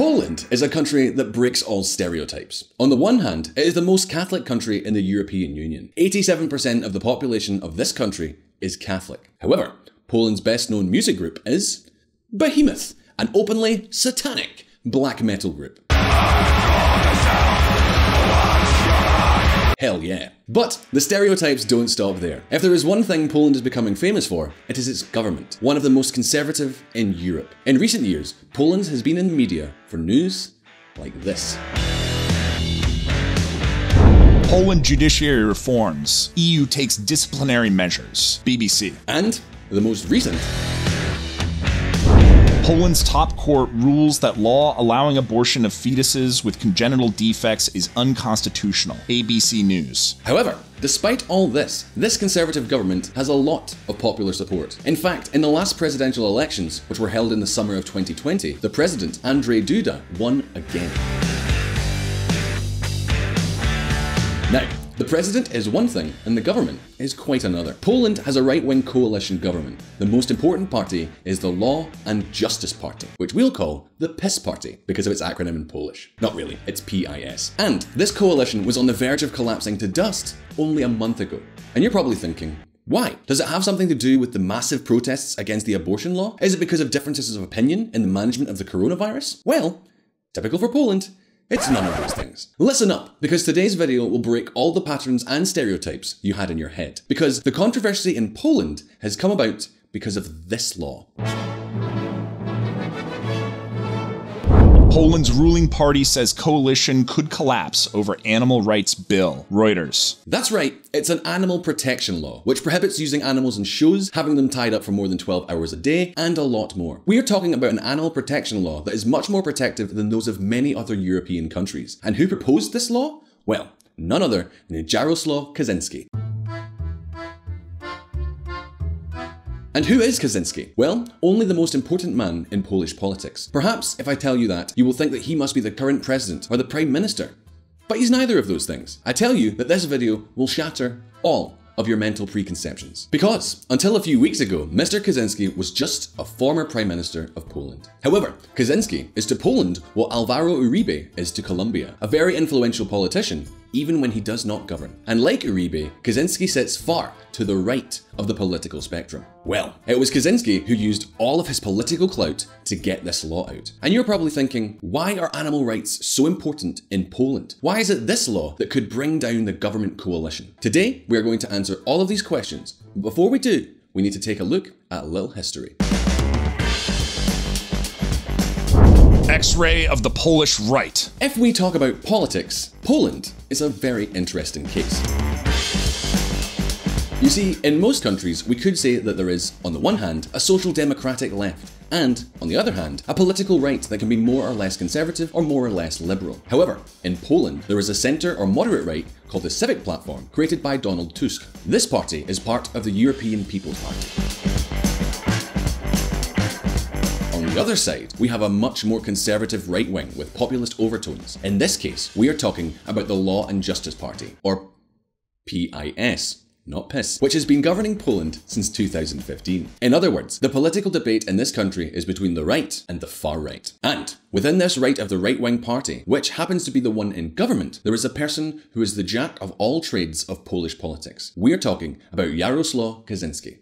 Poland is a country that breaks all stereotypes. On the one hand, it is the most Catholic country in the European Union. 87% of the population of this country is Catholic. However, Poland's best known music group is Behemoth, an openly satanic black metal group. Hell yeah. But the stereotypes don't stop there. If there is one thing Poland is becoming famous for, it is its government, one of the most conservative in Europe. In recent years, Poland has been in the media for news like this. Poland judiciary reforms. EU takes disciplinary measures. BBC. And the most recent. Poland's top court rules that law allowing abortion of fetuses with congenital defects is unconstitutional. ABC News. However, despite all this conservative government has a lot of popular support. In fact, in the last presidential elections, which were held in the summer of 2020, the president, Andrzej Duda, won again. Now, the president is one thing and the government is quite another. Poland has a right-wing coalition government. The most important party is the Law and Justice Party, which we'll call the PiS Party because of its acronym in Polish. Not really, it's PIS. And this coalition was on the verge of collapsing to dust only a month ago. And you're probably thinking, why? Does it have something to do with the massive protests against the abortion law? Is it because of differences of opinion in the management of the coronavirus? Well, typical for Poland, it's none of those things. Listen up, because today's video will break all the patterns and stereotypes you had in your head. Because the controversy in Poland has come about because of this law. Poland's ruling party says coalition could collapse over animal rights bill. Reuters. That's right, it's an animal protection law, which prohibits using animals in shows, having them tied up for more than 12 hours a day, and a lot more. We are talking about an animal protection law that is much more protective than those of many other European countries. And who proposed this law? Well, none other than Jaroslaw Kaczynski. And who is Kaczynski? Well, only the most important man in Polish politics. Perhaps if I tell you that, you will think that he must be the current president or the prime minister. But he's neither of those things. I tell you that this video will shatter all of your mental preconceptions. Because, until a few weeks ago, Mr. Kaczynski was just a former Prime Minister of Poland. However, Kaczynski is to Poland what Alvaro Uribe is to Colombia, a very influential politician, even when he does not govern. And like Uribe, Kaczynski sits far to the right of the political spectrum. Well, it was Kaczynski who used all of his political clout to get this law out. And you're probably thinking, why are animal rights so important in Poland? Why is it this law that could bring down the government coalition? Today, we are going to answer all of these questions. But before we do, we need to take a look at a little history. X-ray of the Polish right. If we talk about politics, Poland is a very interesting case. You see, in most countries, we could say that there is, on the one hand, a social democratic left, and, on the other hand, a political right that can be more or less conservative or more or less liberal. However, in Poland, there is a centre or moderate right called the Civic Platform, created by Donald Tusk. This party is part of the European People's Party. On the other side, we have a much more conservative right wing with populist overtones. In this case, we are talking about the Law and Justice Party, or PIS. Not PiS, which has been governing Poland since 2015. In other words, the political debate in this country is between the right and the far right. And within this right of the right-wing party, which happens to be the one in government, there is a person who is the jack of all trades of Polish politics. We are talking about Jaroslaw Kaczynski.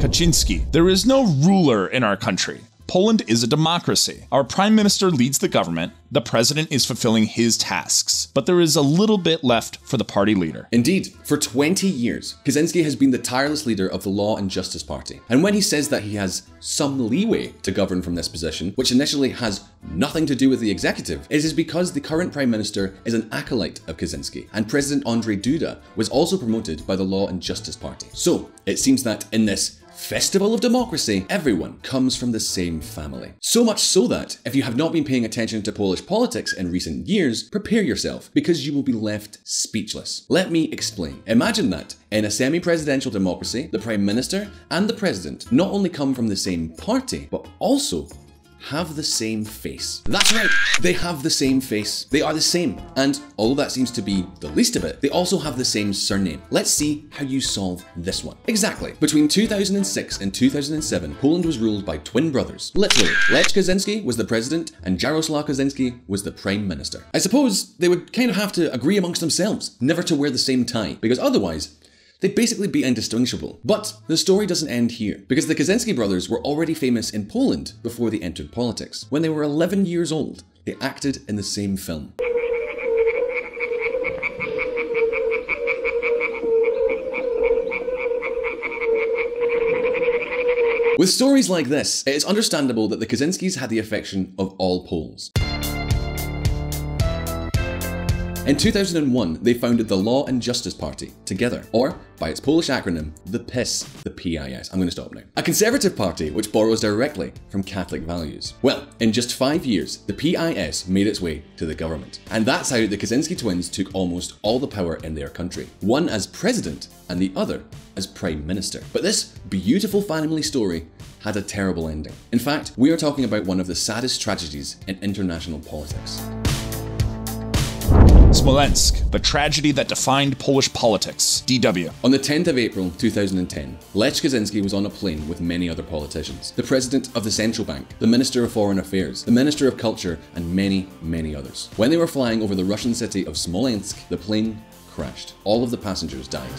Kaczynski. There is no ruler in our country. Poland is a democracy. Our prime minister leads the government, the president is fulfilling his tasks, but there is a little bit left for the party leader. Indeed, for 20 years, Kaczynski has been the tireless leader of the Law and Justice Party. And when he says that he has some leeway to govern from this position, which initially has nothing to do with the executive, it is because the current prime minister is an acolyte of Kaczynski, and President Andrzej Duda was also promoted by the Law and Justice Party. So, it seems that in this festival of democracy, everyone comes from the same family. So much so that, if you have not been paying attention to Polish politics in recent years, prepare yourself, because you will be left speechless. Let me explain. Imagine that, in a semi-presidential democracy, the Prime Minister and the President not only come from the same party, but also have the same face. That's right, they have the same face. They are the same. And although that seems to be the least of it, they also have the same surname. Let's see how you solve this one. Exactly. Between 2006 and 2007, Poland was ruled by twin brothers. Literally, Lech Kaczynski was the president and Jaroslaw Kaczynski was the prime minister. I suppose they would kind of have to agree amongst themselves never to wear the same tie, because otherwise, they'd basically be indistinguishable. But the story doesn't end here, because the Kaczynski brothers were already famous in Poland before they entered politics. When they were 11 years old, they acted in the same film. With stories like this, it is understandable that the Kaczynskis had the affection of all Poles. In 2001, they founded the Law and Justice Party together, or by its Polish acronym, the PiS, the PiS. I'm going to stop now. A conservative party which borrows directly from Catholic values. Well, in just 5 years, the PiS made its way to the government. And that's how the Kaczynski twins took almost all the power in their country. One as president and the other as prime minister. But this beautiful family story had a terrible ending. In fact, we are talking about one of the saddest tragedies in international politics. Smolensk, the tragedy that defined Polish politics. DW. On the 10th of April 2010, Lech Kaczynski was on a plane with many other politicians. The president of the central bank, the minister of foreign affairs, the minister of culture, and many, many others. When they were flying over the Russian city of Smolensk, the plane crashed. All of the passengers died.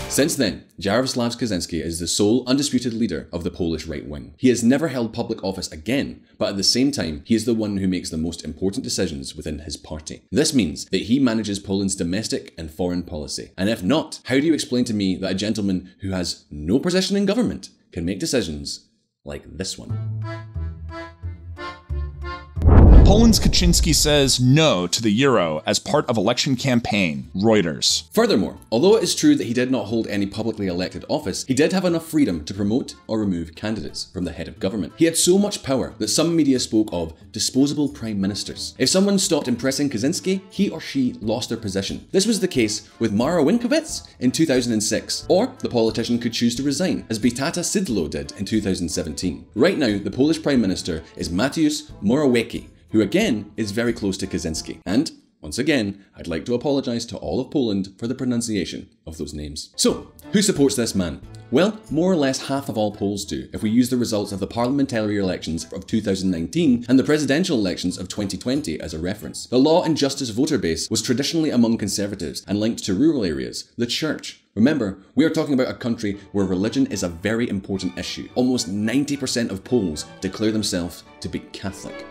Since then, Jaroslaw Kaczynski is the sole undisputed leader of the Polish right wing. He has never held public office again, but at the same time, he is the one who makes the most important decisions within his party. This means that he manages Poland's domestic and foreign policy. And if not, how do you explain to me that a gentleman who has no position in government can make decisions like this one? Poland's Kaczynski says no to the euro as part of election campaign. Reuters. Furthermore, although it is true that he did not hold any publicly elected office, he did have enough freedom to promote or remove candidates from the head of government. He had so much power that some media spoke of disposable prime ministers. If someone stopped impressing Kaczynski, he or she lost their position. This was the case with Mara Winkowicz in 2006, or the politician could choose to resign, as Beata Szydło did in 2017. Right now, the Polish prime minister is Mateusz Morawiecki, who again is very close to Kaczynski. And once again, I'd like to apologise to all of Poland for the pronunciation of those names. So, who supports this man? Well, more or less half of all Poles do, if we use the results of the parliamentary elections of 2019 and the presidential elections of 2020 as a reference. The Law and Justice voter base was traditionally among conservatives and linked to rural areas, the church. Remember, we are talking about a country where religion is a very important issue. Almost 90% of Poles declare themselves to be Catholic.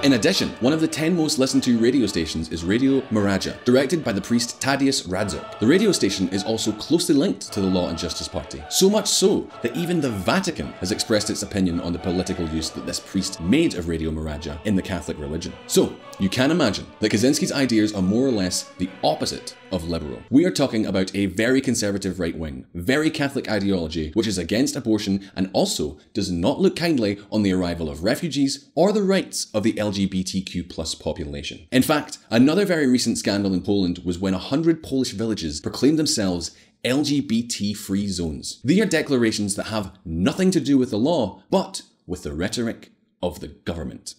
In addition, one of the 10 most listened to radio stations is Radio Maraja, directed by the priest Tadeusz Radzuk. The radio station is also closely linked to the Law and Justice Party. So much so that even the Vatican has expressed its opinion on the political use that this priest made of Radio Maraja in the Catholic religion. So, you can imagine that Kaczynski's ideas are more or less the opposite of liberal. We are talking about a very conservative right wing, very Catholic ideology which is against abortion and also does not look kindly on the arrival of refugees or the rights of the LGBTQ+ population. In fact, another very recent scandal in Poland was when 100 Polish villages proclaimed themselves LGBT-free zones. These are declarations that have nothing to do with the law, but with the rhetoric of the government.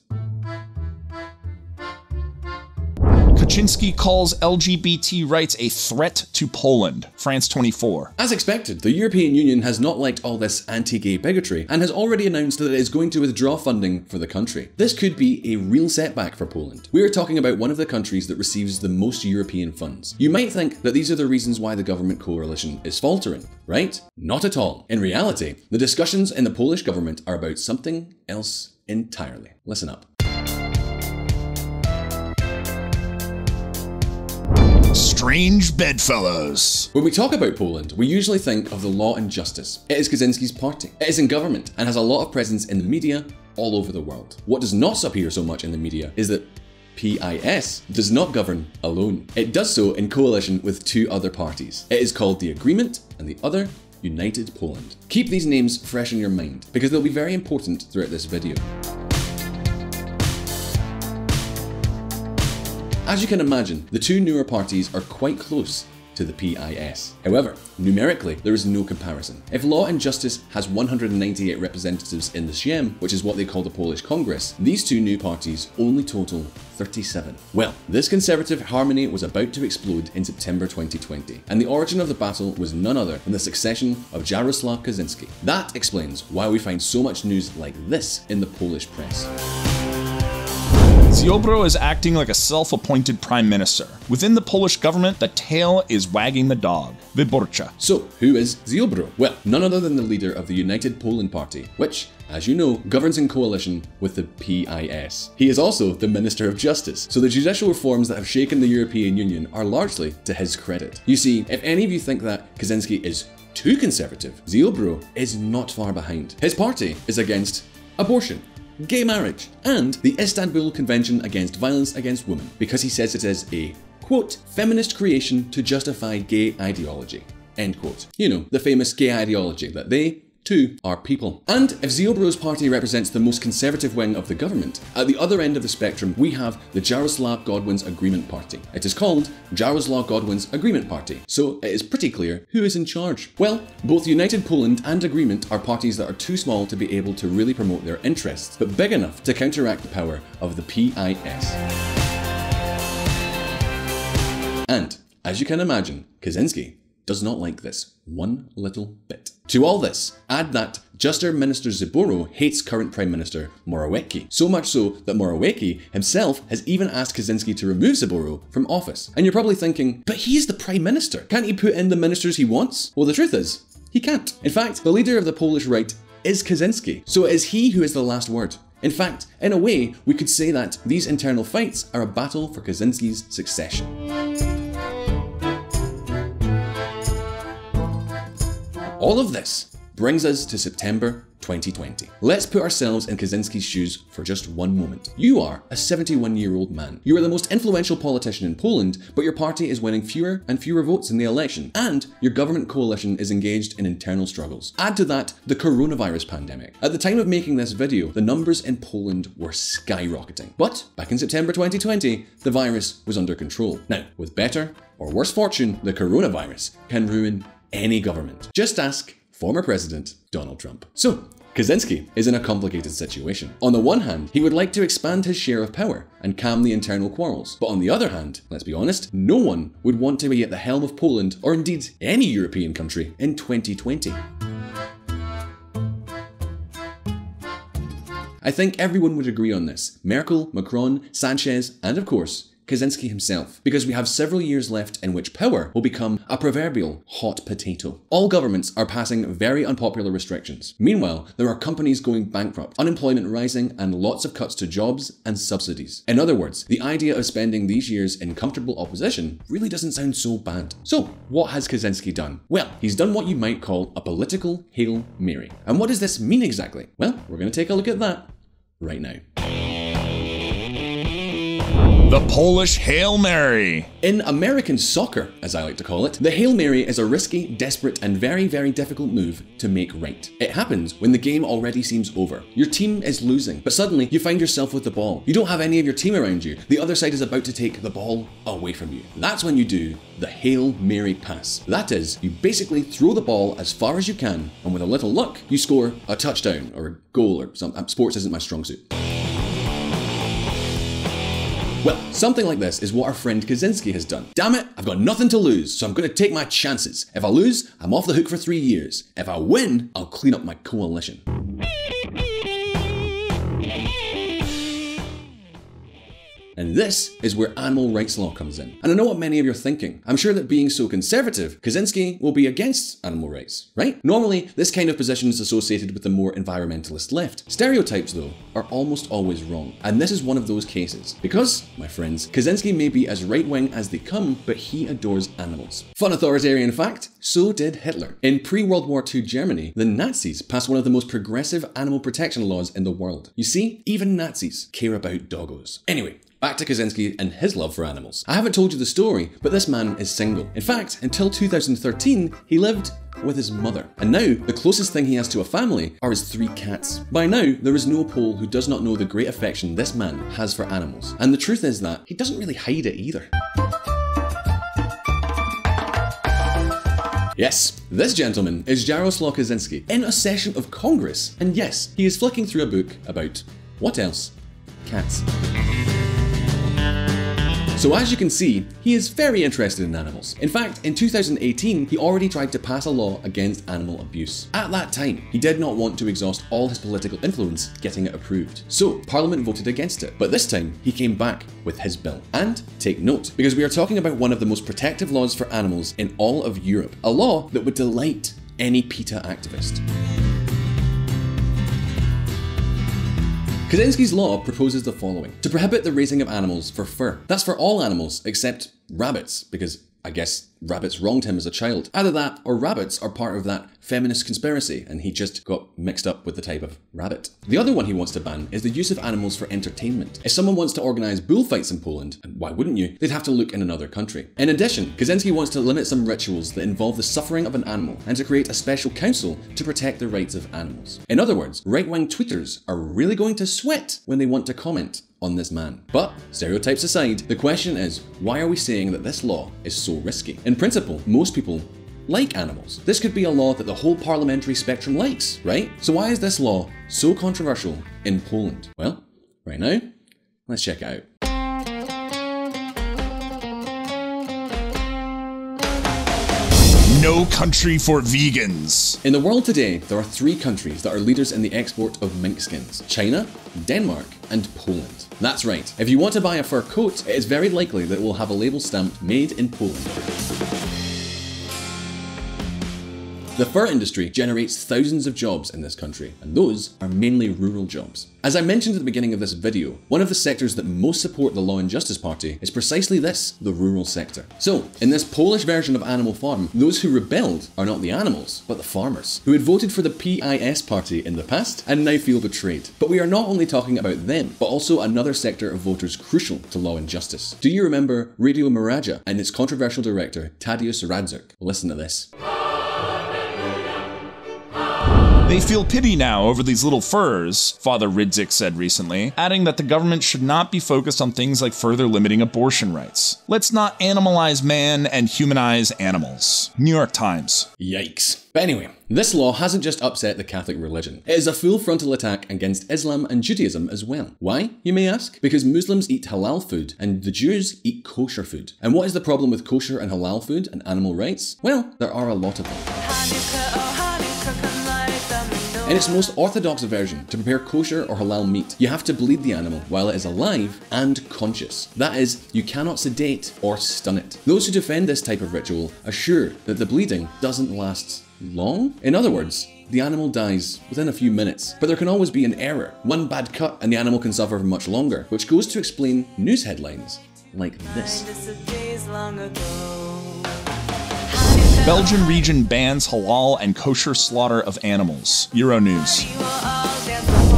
Kaczynski calls LGBT rights a threat to Poland. France 24. As expected, the European Union has not liked all this anti-gay bigotry and has already announced that it is going to withdraw funding for the country. This could be a real setback for Poland. We are talking about one of the countries that receives the most European funds. You might think that these are the reasons why the government coalition is faltering, right? Not at all. In reality, the discussions in the Polish government are about something else entirely. Listen up. Strange bedfellows. When we talk about Poland, we usually think of the Law and Justice. It is Kaczynski's party. It is in government and has a lot of presence in the media all over the world. What does not appear so much in the media is that PiS does not govern alone. It does so in coalition with two other parties. It is called the Agreement and the other United Poland. Keep these names fresh in your mind because they'll be very important throughout this video. As you can imagine, the two newer parties are quite close to the PIS. However, numerically, there is no comparison. If Law and Justice has 198 representatives in the Sejm, which is what they call the Polish Congress, these two new parties only total 37. Well, this conservative harmony was about to explode in September 2020, and the origin of the battle was none other than the succession of Jaroslaw Kaczynski. That explains why we find so much news like this in the Polish press. Ziobro is acting like a self-appointed prime minister. Within the Polish government, the tail is wagging the dog. Wyborcza. So, who is Ziobro? Well, none other than the leader of the United Poland Party, which, as you know, governs in coalition with the PIS. He is also the Minister of Justice, so the judicial reforms that have shaken the European Union are largely to his credit. You see, if any of you think that Kaczynski is too conservative, Ziobro is not far behind. His party is against abortion, gay marriage, and the Istanbul Convention Against Violence Against Women, because he says it is a, quote, feminist creation to justify gay ideology, end quote. You know, the famous gay ideology that they, too, are people. And if Ziobro's party represents the most conservative wing of the government, at the other end of the spectrum we have the Jaroslaw Godwin's Agreement Party. It is called Jaroslaw Godwin's Agreement Party, so it is pretty clear who is in charge. Well, both United Poland and Agreement are parties that are too small to be able to really promote their interests, but big enough to counteract the power of the PIS. And, as you can imagine, Kaczynski does not like this one little bit. To all this, add that Justice Minister Ziobro hates current Prime Minister Morawiecki, so much so that Morawiecki himself has even asked Kaczynski to remove Ziobro from office. And you're probably thinking, but he's the Prime Minister, can't he put in the ministers he wants? Well, the truth is, he can't. In fact, the leader of the Polish right is Kaczynski, so it is he who has the last word. In fact, in a way, we could say that these internal fights are a battle for Kaczynski's succession. All of this brings us to September 2020. Let's put ourselves in Kaczynski's shoes for just one moment. You are a 71-year-old man. You are the most influential politician in Poland, but your party is winning fewer and fewer votes in the election, and your government coalition is engaged in internal struggles. Add to that the coronavirus pandemic. At the time of making this video, the numbers in Poland were skyrocketing. But back in September 2020, the virus was under control. Now, with better or worse fortune, the coronavirus can ruin any government. Just ask former President Donald Trump. So, Kaczynski is in a complicated situation. On the one hand, he would like to expand his share of power and calm the internal quarrels. But on the other hand, let's be honest, no one would want to be at the helm of Poland, or indeed any European country, in 2020. I think everyone would agree on this. Merkel, Macron, Sanchez, and of course, Kaczynski himself, because we have several years left in which power will become a proverbial hot potato. All governments are passing very unpopular restrictions. Meanwhile, there are companies going bankrupt, unemployment rising, and lots of cuts to jobs and subsidies. In other words, the idea of spending these years in comfortable opposition really doesn't sound so bad. So, what has Kaczynski done? Well, he's done what you might call a political Hail Mary. And what does this mean exactly? Well, we're going to take a look at that right now. The Polish Hail Mary. In American soccer, as I like to call it, the Hail Mary is a risky, desperate, and very, very difficult move to make right. It happens when the game already seems over. Your team is losing, but suddenly you find yourself with the ball. You don't have any of your team around you. The other side is about to take the ball away from you. That's when you do the Hail Mary pass. That is, you basically throw the ball as far as you can, and with a little luck, you score a touchdown or a goal or something. Sports isn't my strong suit. Well, something like this is what our friend Kaczynski has done. Damn it, I've got nothing to lose, so I'm going to take my chances. If I lose, I'm off the hook for 3 years. If I win, I'll clean up my coalition. And this is where animal rights law comes in. And I know what many of you are thinking. I'm sure that being so conservative, Kaczynski will be against animal rights, right? Normally, this kind of position is associated with the more environmentalist left. Stereotypes, though, are almost always wrong. And this is one of those cases. Because, my friends, Kaczynski may be as right-wing as they come, but he adores animals. Fun authoritarian fact, so did Hitler. In pre-World War II Germany, the Nazis passed one of the most progressive animal protection laws in the world. You see, even Nazis care about doggos. Anyway, back to Kaczynski and his love for animals. I haven't told you the story, but this man is single. In fact, until 2013, he lived with his mother. And now, the closest thing he has to a family are his 3 cats. By now, there is no Pole who does not know the great affection this man has for animals. And the truth is that he doesn't really hide it either. Yes, this gentleman is Jaroslaw Kaczynski in a session of Congress, and yes, he is flicking through a book about, what else? Cats. So as you can see, he is very interested in animals. In fact, in 2018, he already tried to pass a law against animal abuse. At that time, he did not want to exhaust all his political influence getting it approved. So Parliament voted against it. But this time, he came back with his bill. And take note, because we are talking about one of the most protective laws for animals in all of Europe. A law that would delight any PETA activist. Kaczynski's law proposes the following: to prohibit the raising of animals for fur. That's for all animals except rabbits, because I guess rabbits wronged him as a child. Either that or rabbits are part of that feminist conspiracy and he just got mixed up with the type of rabbit. The other one he wants to ban is the use of animals for entertainment. If someone wants to organise bullfights in Poland, and why wouldn't you, they'd have to look in another country. In addition, Kaczynski wants to limit some rituals that involve the suffering of an animal and to create a special council to protect the rights of animals. In other words, right-wing tweeters are really going to sweat when they want to comment on this man. But stereotypes aside, the question is, why are we saying that this law is so risky? In principle, most people like animals. This could be a law that the whole parliamentary spectrum likes, right? So why is this law so controversial in Poland? Well, right now, let's check it out. No country for vegans. In the world today, there are 3 countries that are leaders in the export of mink skins: China, Denmark, and Poland. That's right, if you want to buy a fur coat, it is very likely that it will have a label stamped "Made in Poland." The fur industry generates thousands of jobs in this country, and those are mainly rural jobs. As I mentioned at the beginning of this video, one of the sectors that most support the Law and Justice Party is precisely this, the rural sector. So, in this Polish version of Animal Farm, those who rebelled are not the animals, but the farmers, who had voted for the PiS party in the past and now feel betrayed. But we are not only talking about them, but also another sector of voters crucial to Law and Justice. Do you remember Radio Maraja and its controversial director, Tadeusz Radzuk? Listen to this. They feel pity now over these little furs, Father Rydzik said recently, adding that the government should not be focused on things like further limiting abortion rights. Let's not animalize man and humanize animals. New York Times. Yikes. But anyway, this law hasn't just upset the Catholic religion. It is a full frontal attack against Islam and Judaism as well. Why, you may ask? Because Muslims eat halal food and the Jews eat kosher food. And what is the problem with kosher and halal food and animal rights? Well, there are a lot of them. In its most orthodox version, to prepare kosher or halal meat, you have to bleed the animal while it is alive and conscious. That is, you cannot sedate or stun it. Those who defend this type of ritual are sure that the bleeding doesn't last long. In other words, the animal dies within a few minutes, but there can always be an error. One bad cut and the animal can suffer for much longer, which goes to explain news headlines like this. Belgian region bans halal and kosher slaughter of animals. Euronews.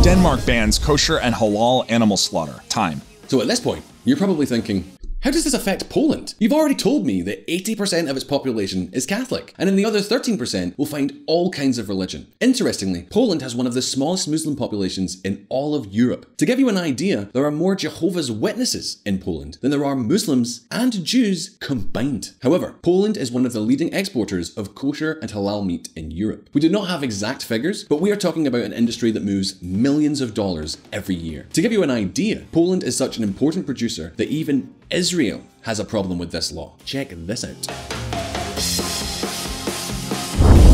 Denmark bans kosher and halal animal slaughter. Time. So at this point, you're probably thinking, how does this affect Poland? You've already told me that 80% of its population is Catholic, and in the other 13% will find all kinds of religion. Interestingly, Poland has one of the smallest Muslim populations in all of Europe. To give you an idea, there are more Jehovah's Witnesses in Poland than there are Muslims and Jews combined. However, Poland is one of the leading exporters of kosher and halal meat in Europe. We do not have exact figures, but we are talking about an industry that moves millions of dollars every year. To give you an idea, Poland is such an important producer that even Israel has a problem with this law. Check this out.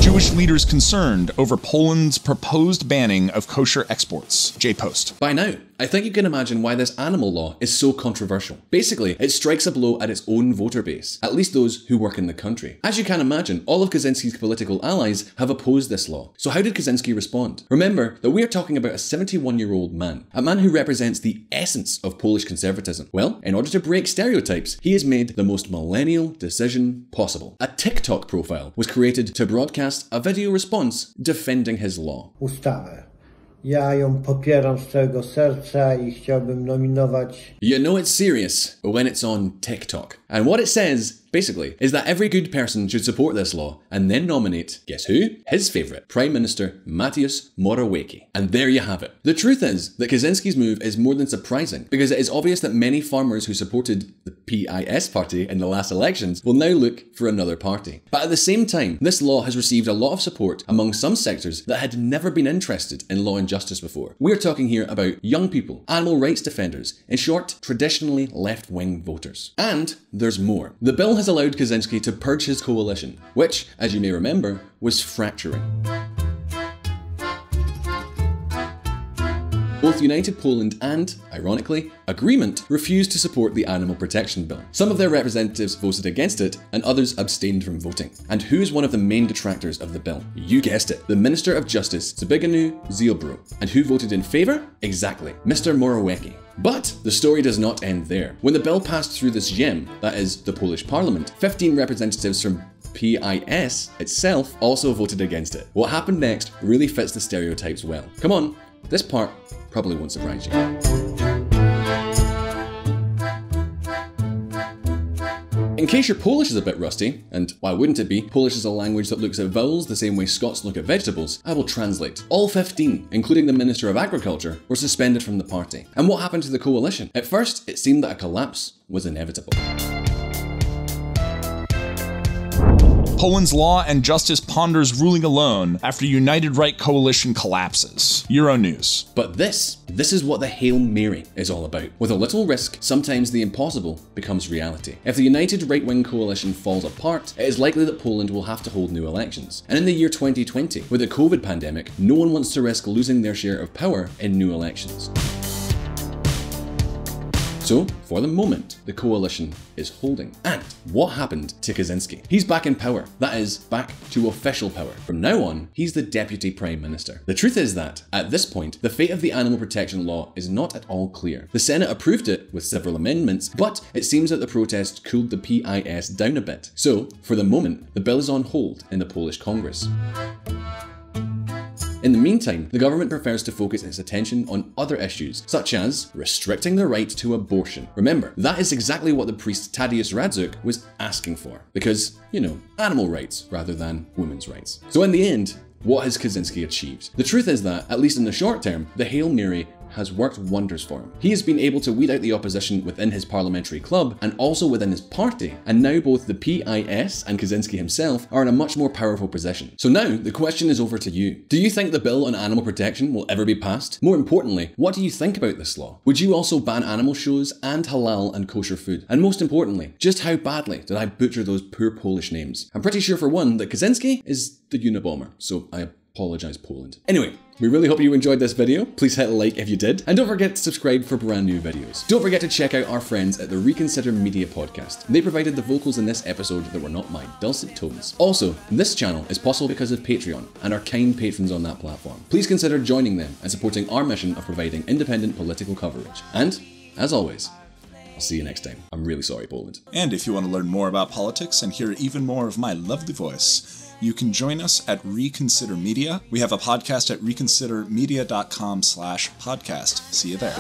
Jewish leaders concerned over Poland's proposed banning of kosher exports. J-Post. By now, I think you can imagine why this animal law is so controversial. Basically, it strikes a blow at its own voter base, at least those who work in the country. As you can imagine, all of Kaczynski's political allies have opposed this law. So how did Kaczynski respond? Remember that we are talking about a 71-year-old man, a man who represents the essence of Polish conservatism. Well, in order to break stereotypes, he has made the most millennial decision possible. A TikTok profile was created to broadcast a video response defending his law. Ustawę. Ja ją popieram z całego serca I chciałbym nominować. You know it's serious when it's on TikTok. And what it says, basically, is that every good person should support this law and then nominate, guess who? His favourite, Prime Minister Mateusz Morawiecki. And there you have it. The truth is that Kaczynski's move is more than surprising, because it is obvious that many farmers who supported the PIS party in the last elections will now look for another party. But at the same time, this law has received a lot of support among some sectors that had never been interested in law and justice before. We're talking here about young people, animal rights defenders, in short, traditionally left-wing voters. And there's more. The bill has allowed Kaczynski to purge his coalition, which, as you may remember, was fracturing. Both United Poland and, ironically, Agreement refused to support the Animal Protection Bill. Some of their representatives voted against it, and others abstained from voting. And who's one of the main detractors of the bill? You guessed it, the Minister of Justice, Zbigniew Ziobro. And who voted in favour? Exactly, Mr. Morawiecki. But the story does not end there. When the bill passed through this gem, that is, the Polish Parliament, 15 representatives from PIS itself also voted against it. What happened next really fits the stereotypes well. Come on, this part probably won't surprise you. In case your Polish is a bit rusty, and why wouldn't it be? Polish is a language that looks at vowels the same way Scots look at vegetables. I will translate. All 15, including the Minister of Agriculture, were suspended from the party. And what happened to the coalition? At first, it seemed that a collapse was inevitable. Poland's Law and Justice ponders ruling alone after United Right coalition collapses. Euronews. But this is what the Hail Mary is all about. With a little risk, sometimes the impossible becomes reality. If the United Right-wing coalition falls apart, it is likely that Poland will have to hold new elections. And in the year 2020, with the COVID pandemic, no one wants to risk losing their share of power in new elections. So, for the moment, the coalition is holding. And what happened to Kaczynski? He's back in power. That is, back to official power. From now on, he's the Deputy Prime Minister. The truth is that, at this point, the fate of the Animal Protection Law is not at all clear. The Senate approved it with several amendments, but it seems that the protest cooled the PIS down a bit. So, for the moment, the bill is on hold in the Polish Congress. In the meantime, the government prefers to focus its attention on other issues, such as restricting the right to abortion. Remember, that is exactly what the priest Tadeusz Radzuk was asking for. Because, you know, animal rights rather than women's rights. So in the end, what has Kaczynski achieved? The truth is that, at least in the short term, the Hail Mary has worked wonders for him. He has been able to weed out the opposition within his parliamentary club and also within his party, and now both the PIS and Kaczynski himself are in a much more powerful position. So now, the question is over to you. Do you think the bill on animal protection will ever be passed? More importantly, what do you think about this law? Would you also ban animal shows and halal and kosher food? And most importantly, just how badly did I butcher those poor Polish names? I'm pretty sure for one that Kaczynski is the Unabomber, so I apologize, Poland. Anyway, we really hope you enjoyed this video. Please hit a like if you did, and don't forget to subscribe for brand new videos. Don't forget to check out our friends at the Reconsider Media podcast. They provided the vocals in this episode that were not my dulcet tones. Also, this channel is possible because of Patreon and our kind patrons on that platform. Please consider joining them and supporting our mission of providing independent political coverage. And, as always, I'll see you next time. I'm really sorry, Poland. And if you want to learn more about politics and hear even more of my lovely voice, you can join us at Reconsider Media. We have a podcast at reconsidermedia.com/podcast. See you there.